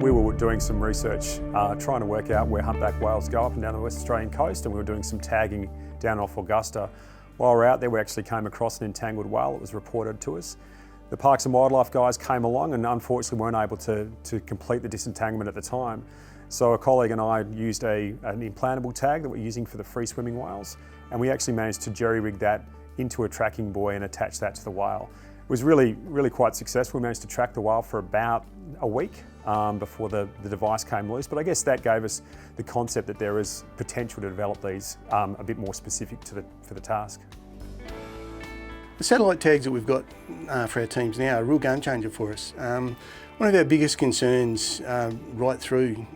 We were doing some research trying to work out where humpback whales go up and down the West Australian coast, and we were doing some tagging down off Augusta. While we were out there, we actually came across an entangled whale that was reported to us. The Parks and Wildlife guys came along and unfortunately weren't able to complete the disentanglement at the time. So a colleague and I used an implantable tag that we're using for the free swimming whales, and we actually managed to jerry-rig that into a tracking buoy and attach that to the whale. It was really quite successful. We managed to track the whale for about a week before the device came loose, but I guess that gave us the concept that there is potential to develop these a bit more specific for the task. The satellite tags that we've got for our teams now are a real game changer for us. One of our biggest concerns right through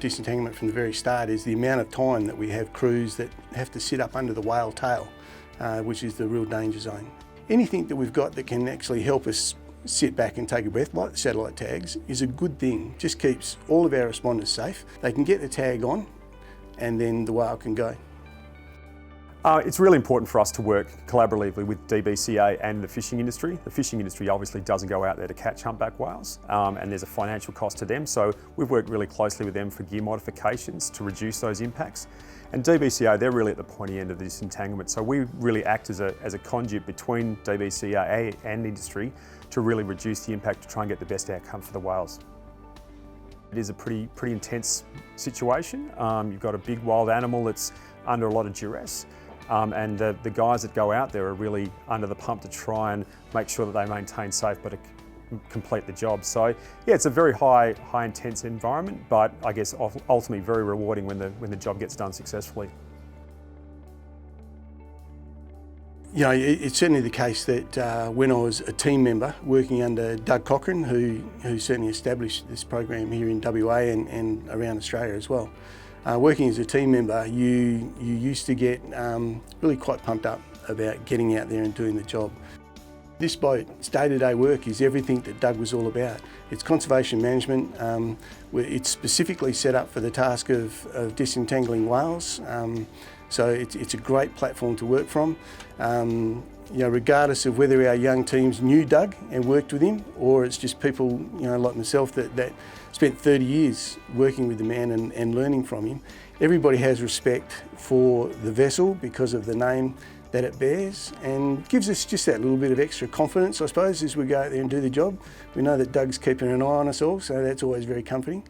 disentanglement from the very start is the amount of time that we have crews that have to sit up under the whale tail, which is the real danger zone. Anything that we've got that can actually help us sit back and take a breath, like the satellite tags, is a good thing. Just keeps all of our responders safe. They can get the tag on and then the whale can go. It's really important for us to work collaboratively with DBCA and the fishing industry. The fishing industry obviously doesn't go out there to catch humpback whales, and there's a financial cost to them, so we've worked really closely with them for gear modifications to reduce those impacts. And DBCA, they're really at the pointy end of this entanglement, so we really act as a conduit between DBCA and industry to really reduce the impact to try and get the best outcome for the whales. It is a pretty intense situation. You've got a big wild animal that's under a lot of duress. And the guys that go out there are really under the pump to try and make sure that they maintain safe but to complete the job. So yeah, it's a very high intense environment, but I guess ultimately very rewarding when the job gets done successfully. You know, it's certainly the case that when I was a team member working under Doug Cochran, who certainly established this program here in WA and around Australia as well. Working as a team member, you used to get really quite pumped up about getting out there and doing the job. This boat's day-to-day work is everything that Doug was all about. It's conservation management. It's specifically set up for the task of disentangling whales. So it's a great platform to work from. You know, regardless of whether our young teams knew Doug and worked with him, or it's just people, you know, like myself that spent 30 years working with the man and learning from him. Everybody has respect for the vessel because of the name that it bears, and gives us just that little bit of extra confidence, I suppose, as we go out there and do the job. We know that Doug's keeping an eye on us all, so that's always very comforting.